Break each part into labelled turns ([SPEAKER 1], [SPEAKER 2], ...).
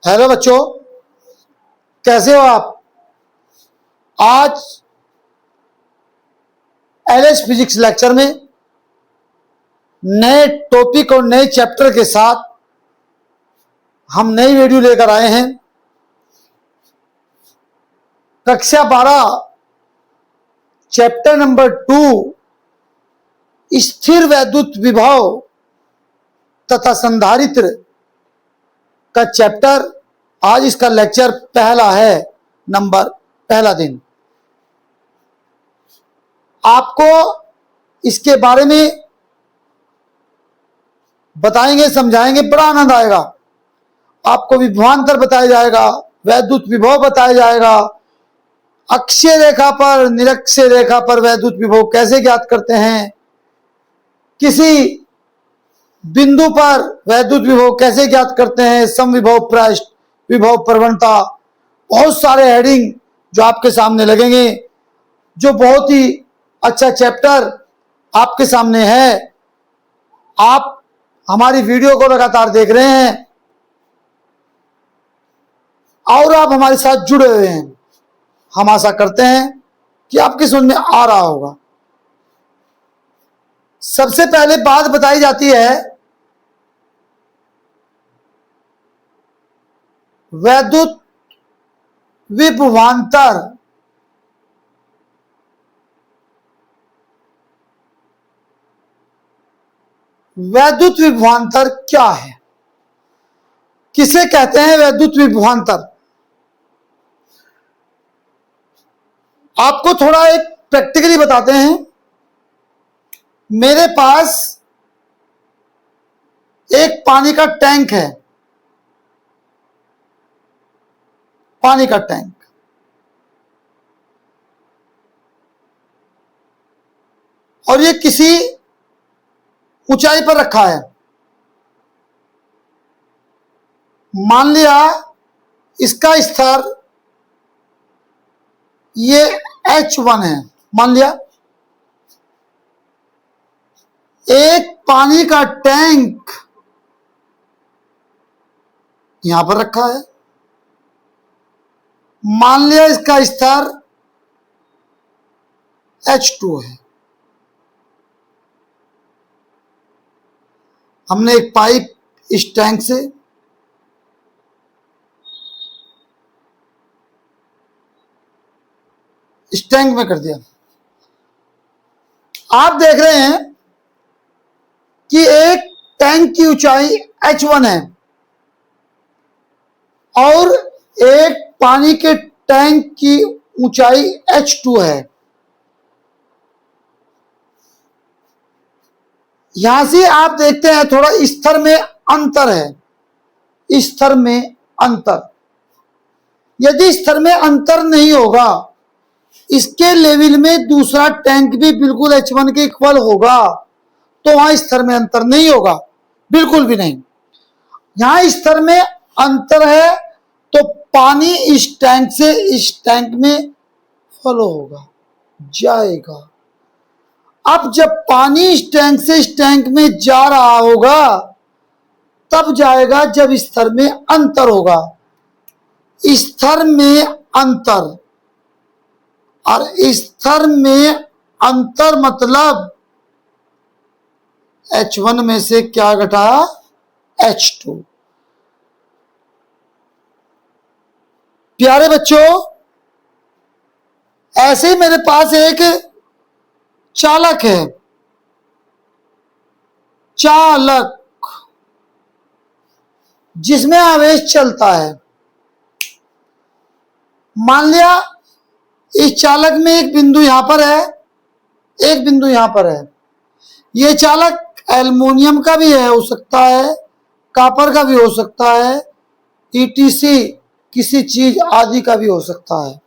[SPEAKER 1] Hello बच्चों, कैसे हो आप। आज एलएच फिजिक्स लेक्चर में नए टॉपिक और नए चैप्टर के साथ हम नई वीडियो लेकर आए हैं। कक्षा 12 चैप्टर नंबर 2 स्थिर वैद्युत विभव तथा संधारित्र का चैप्टर। आज इसका लेक्चर पहला है, पहला दिन। आपको इसके बारे में बताएंगे, समझाएंगे, बड़ा आनंद आएगा। आपको विभवांतर बताया जाएगा, वैद्युत विभव बताया जाएगा, अक्षीय रेखा पर, निरक्षीय रेखा पर वैद्युत विभव कैसे ज्ञात करते हैं, किसी बिंदु पर वैद्युत विभव कैसे ज्ञात करते हैं, समविभव पृष्ठ, विभव प्रवणता, बहुत सारे हेडिंग जो आपके सामने लगेंगे, जो बहुत ही अच्छा चैप्टर आपके सामने है। आप हमारी वीडियो को लगातार देख रहे हैं और आप हमारे साथ जुड़े हुए हैं। हम आशा करते हैं कि आपकी समझ में आ रहा होगा। सबसे पहले बात बताई जाती है वैद्युत विभवांतर। वैद्युत विभवांतर क्या है, किसे कहते हैं वैद्युत विभवांतर। आपको थोड़ा एक प्रैक्टिकली बताते हैं। मेरे पास एक पानी का टैंक है, पानी का टैंक, और ये किसी ऊंचाई पर रखा है। मान लिया इसका स्तर ये H1 है। मान लिया एक पानी का टैंक यहां पर रखा है। मान लिया इसका स्तर H2 है। हमने एक पाइप इस टैंक से इस टैंक में कर दिया। आप देख रहे हैं कि एक टैंक की ऊंचाई H1 है और एक पानी के टैंक की ऊंचाई H2 है। यहां से आप देखते हैं थोड़ा स्तर में अंतर है। स्तर में अंतर, यदि स्तर में अंतर नहीं होगा, इसके लेवल में दूसरा टैंक भी बिल्कुल H1 के इक्वल होगा, तो वहां स्तर में अंतर नहीं होगा, बिल्कुल भी नहीं। यहां स्तर में अंतर है तो पानी इस टैंक से इस टैंक में फ्लो होगा, जाएगा। अब जब पानी इस टैंक से इस टैंक में जा रहा होगा तब जाएगा जब स्तर में अंतर होगा। स्तर में अंतर, और स्तर में अंतर मतलब H1 में से क्या घटाया, H2। प्यारे बच्चों, ऐसे ही मेरे पास एक चालक है, चालक जिसमें आवेश चलता है। मान लिया इस चालक में एक बिंदु यहां पर है, एक बिंदु यहां पर है। यह चालक एल्युमिनियम का भी है, हो सकता है, कॉपर का भी हो सकता है, ETC किसी चीज आदि का भी हो सकता है।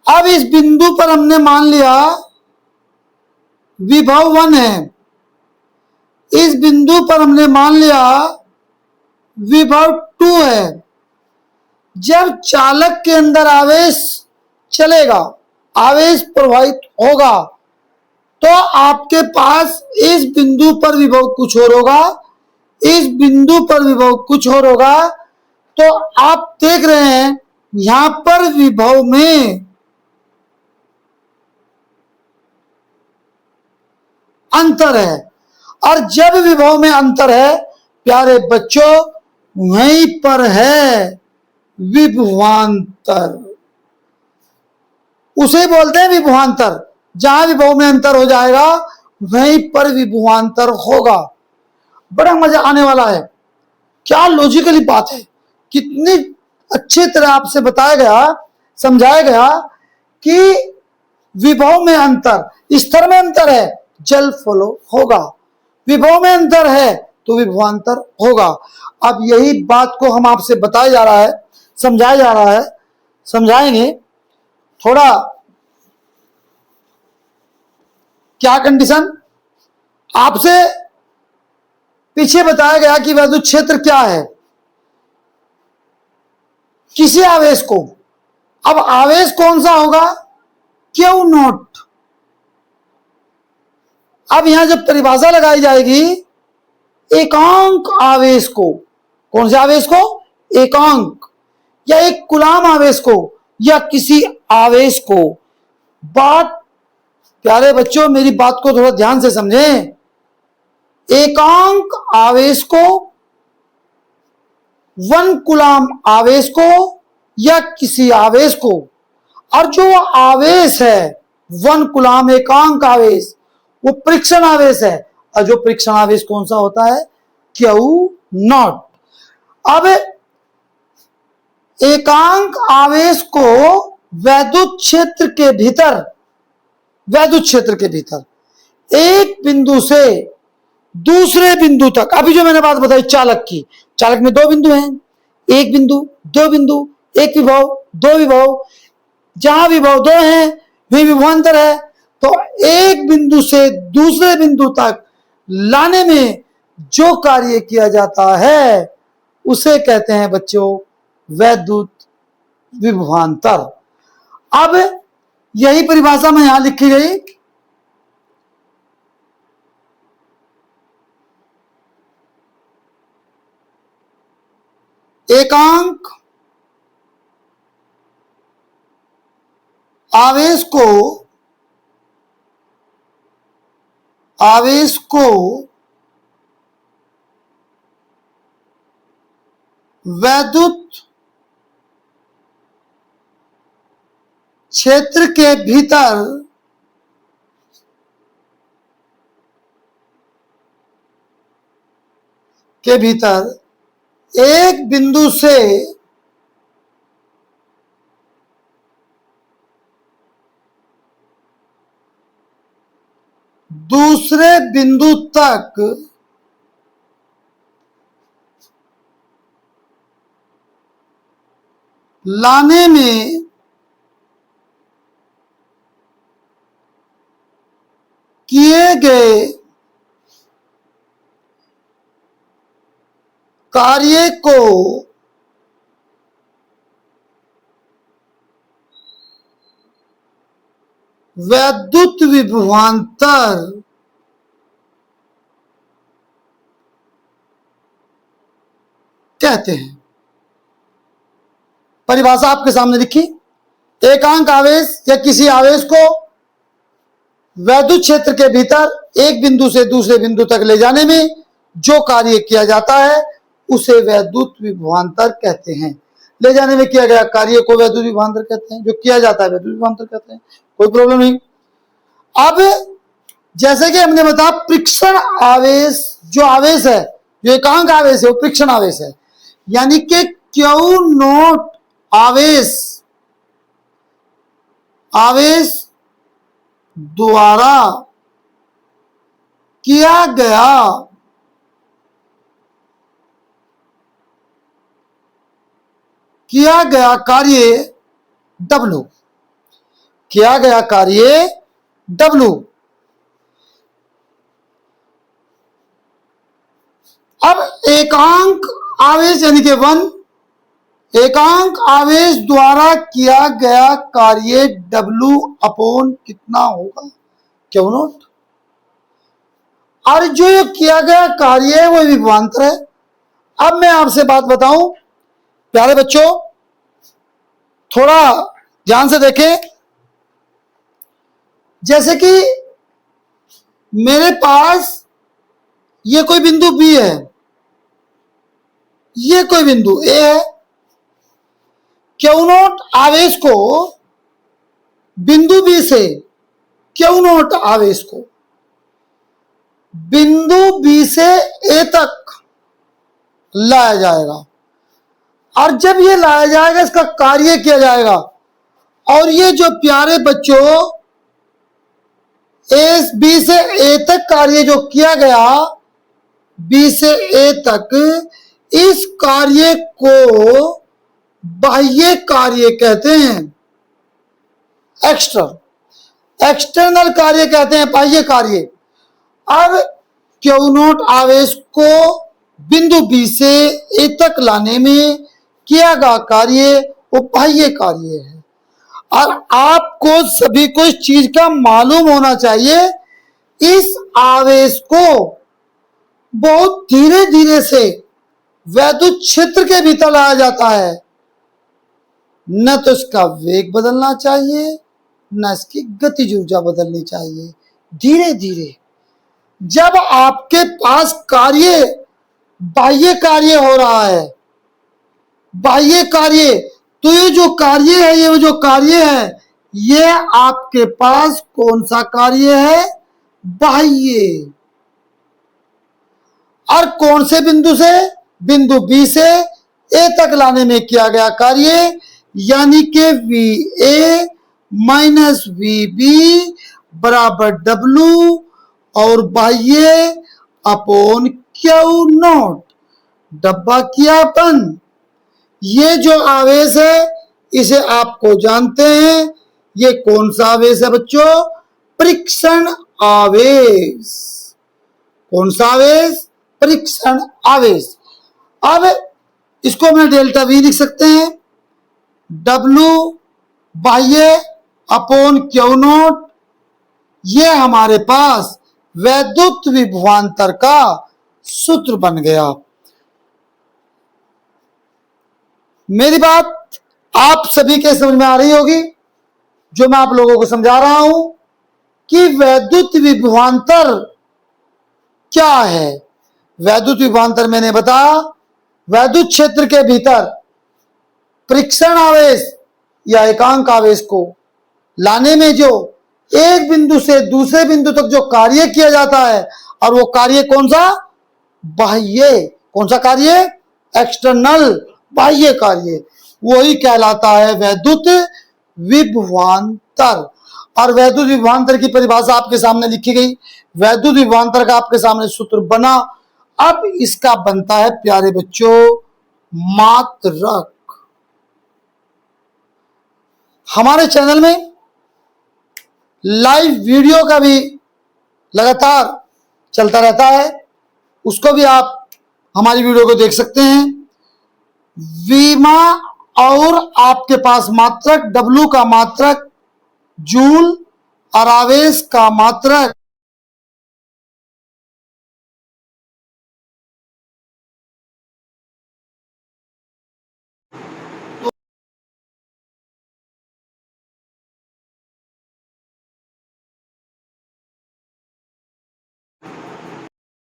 [SPEAKER 1] अब इस बिंदु पर हमने मान लिया विभव 1 है, इस बिंदु पर हमने मान लिया विभव 2 है। जब चालक के अंदर आवेश चलेगा, आवेश प्रवाहित होगा, तो आपके पास इस बिंदु पर विभव कुछ और होगा, इस बिंदु पर विभव कुछ और होगा। तो आप देख रहे हैं यहां पर विभव में अंतर है, और जब विभव में अंतर है प्यारे बच्चों, वहीं पर है विभवांतर। उसे बोलते हैं विभवांतर। जहां विभव में अंतर हो जाएगा वहीं पर विभवांतर होगा। बड़ा मजा आने वाला है। क्या लॉजिकली बात है, कितनी अच्छी तरह आपसे बताया गया, समझाया गया कि विभव में अंतर, स्तर में अंतर है, जल फॉलो होगा। विभव में अंतर है तो विभवांतर होगा। अब यही बात को हम आपसे बताया जा रहा है, समझाया जा रहा है, समझाएंगे थोड़ा। क्या कंडीशन आपसे पीछे बताया गया कि वैद्युत क्षेत्र क्या है किसी आवेश को। अब आवेश कौन सा होगा, क्यू नॉट। अब यहां जब परिभाषा लगाई जाएगी एकांक आवेश को, कौन से आवेश को, एकांक, या एक कुलाम आवेश को, या किसी आवेश को। बात प्यारे बच्चों मेरी बात को थोड़ा ध्यान से समझें। एकांक आवेश को, वन कुलाम आवेश को, या किसी आवेश को, और जो आवेश है वन कुलाम एकांक आवेश वो परीक्षण आवेश है, और जो परीक्षण आवेश कौन सा होता है, क्यू नॉट। अब एकांक आवेश को वैद्युत क्षेत्र के भीतर, वैद्युत क्षेत्र के भीतर एक बिंदु से दूसरे बिंदु तक, अभी जो मैंने बात बताई चालक की, चालक में दो बिंदु हैं, एक बिंदु, दो बिंदु, एक विभव, दो विभव, जहां विभव दो हैं वही विभवांतर है। तो एक बिंदु से दूसरे बिंदु तक लाने में जो कार्य किया जाता है उसे कहते हैं बच्चों वैद्युत विभवांतर। अब यही परिभाषा में यहां लिखी गई। एकांक आवेश को वैद्युत क्षेत्र के भीतर एक बिंदु से दूसरे बिंदु तक लाने में किए गए कार्य को वैद्युत विभवांतर कहते हैं। परिभाषा आपके सामने लिखी। एकांक आवेश या किसी आवेश को वैद्युत क्षेत्र के भीतर एक बिंदु से दूसरे बिंदु तक ले जाने में जो कार्य किया जाता है उसे वैद्युत विभवांतर कहते हैं। ले जाने में किया गया कार्य को वैद्युत विभवांतर कहते हैं, जो किया जाता है वैद्युत विभवांतर कहते हैं। कोई प्रॉब्लम नहीं। अब जैसे कि हमने बताया परीक्षण आवेश, जो आवेश है, जो एकांक आवेश है वो परीक्षण आवेश है, यानी कि क्यू नॉट आवेश द्वारा किया गया कार्य W, किया गया कार्य W। अब एकांक आवेश यानी कि वन, एकांक आवेश द्वारा किया गया कार्य W अपॉन कितना होगा, क्यू नॉट। और जो ये किया गया कार्य है वो विभवांतर है। अब मैं आपसे बात बताऊं प्यारे बच्चों, थोड़ा ध्यान से देखें। जैसे कि मेरे पास ये कोई बिंदु बी है, ये कोई बिंदु ए है। क्यू नॉट आवेश को बिंदु बी से, क्यू नॉट आवेश को बिंदु बी से ए तक लाया जाएगा, और जब ये लाया जाएगा इसका कार्य किया जाएगा। और ये जो प्यारे बच्चों ए बी से ए तक कार्य जो किया गया, बी से ए तक, इस कार्य को बाह्य कार्य कहते हैं, एक्सटर्नल कार्य कहते हैं, बाह्य कार्य। अब क्यू नॉट आवेश को बिंदु बी से ए तक लाने में किया गया कार्य वो बाह्य कार्य है। और आपको सभी को इस चीज का मालूम होना चाहिए, इस आवेश को बहुत धीरे धीरे से वैद्युत क्षेत्र के भीतर लाया जाता है। न तो इसका वेग बदलना चाहिए, न इसकी गतिज ऊर्जा बदलनी चाहिए, धीरे धीरे। जब आपके पास कार्य बाह्य कार्य हो रहा है, बाह्य कार्य, तो ये जो कार्य है, ये जो कार्य है, ये आपके पास कौन सा कार्य है? बाह्य। और कौन से बिंदु से? बिंदु बी से ए तक लाने में किया गया कार्य, यानी कि V A minus V B बराबर डब्लू और बाह्य अपॉन क्यू नॉट। डब्बा किया अपन। ये जो आवेश है इसे आपको जानते हैं, ये कौन सा आवेश है बच्चों? परीक्षण आवेश। कौन सा आवेश? परीक्षण आवेश। अब इसको हम डेल्टा वी लिख सकते हैं, डब्लू बाह्य अपॉन क्यू नॉट। ये हमारे पास वैद्युत विभवांतर का सूत्र बन गया। मेरी बात आप सभी के समझ में आ रही होगी, जो मैं आप लोगों को समझा रहा हूं कि वैद्युत विभवांतर क्या है। वैद्युत विभवांतर मैंने बताया, वैद्युत क्षेत्र के भीतर परीक्षण आवेश या एकांक आवेश को लाने में जो एक बिंदु से दूसरे बिंदु तक जो कार्य किया जाता है, और वो कार्य कौन सा? बाह्य। कौन सा कार्य? एक्सटर्नल, बाह्य कार्य। वही कहलाता है वैद्युत विभवांतर। और वैद्युत विभवांतर की परिभाषा आपके सामने लिखी गई, वैद्युत विभवांतर का आपके सामने सूत्र बना। अब इसका बनता है प्यारे बच्चों मात्रक। हमारे चैनल में लाइव वीडियो का भी लगातार चलता रहता है, उसको भी आप हमारी वीडियो को देख सकते हैं। वीमा और आपके पास मात्रक, डब्लू का मात्रक जूल और आवेश का मात्रक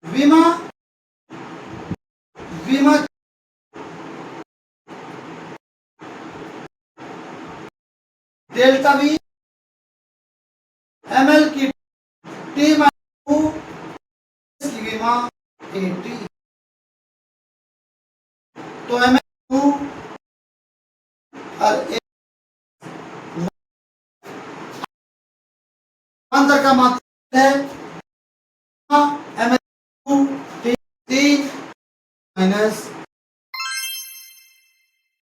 [SPEAKER 1] वीमा वीमा डेल्टा वी एमएल की टी माइनस की वीमा एटी, तो एमएल और अंतर का मात्रक है